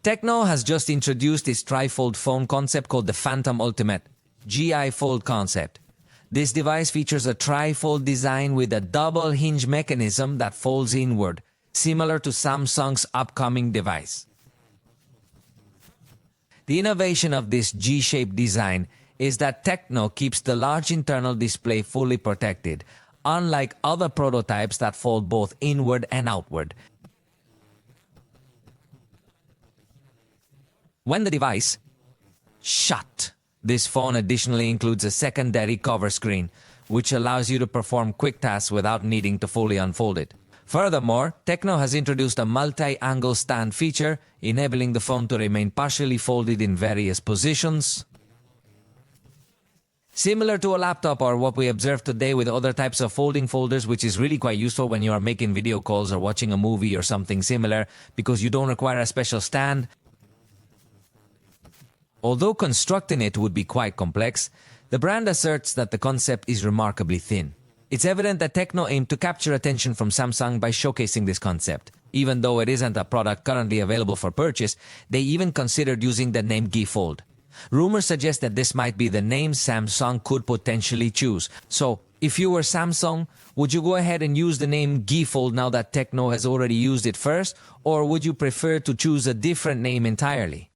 TECNO has just introduced its trifold phone concept called the Phantom Ultimate GI Fold concept. This device features a trifold design with a double hinge mechanism that folds inward, similar to Samsung's upcoming device. The innovation of this G-shaped design is that TECNO keeps the large internal display fully protected, unlike other prototypes that fold both inward and outward. When the device shut, this phone additionally includes a secondary cover screen, which allows you to perform quick tasks without needing to fully unfold it. Furthermore, TECNO has introduced a multi-angle stand feature, enabling the phone to remain partially folded in various positions. Similar to a laptop or what we observe today with other types of folding folders, which is really quite useful when you are making video calls or watching a movie or something similar, because you don't require a special stand. Although constructing it would be quite complex, the brand asserts that the concept is remarkably thin. It's evident that TECNO aimed to capture attention from Samsung by showcasing this concept. Even though it isn't a product currently available for purchase, they even considered using the name G-Fold. Rumors suggest that this might be the name Samsung could potentially choose. So, if you were Samsung, would you go ahead and use the name G-Fold now that TECNO has already used it first, or would you prefer to choose a different name entirely?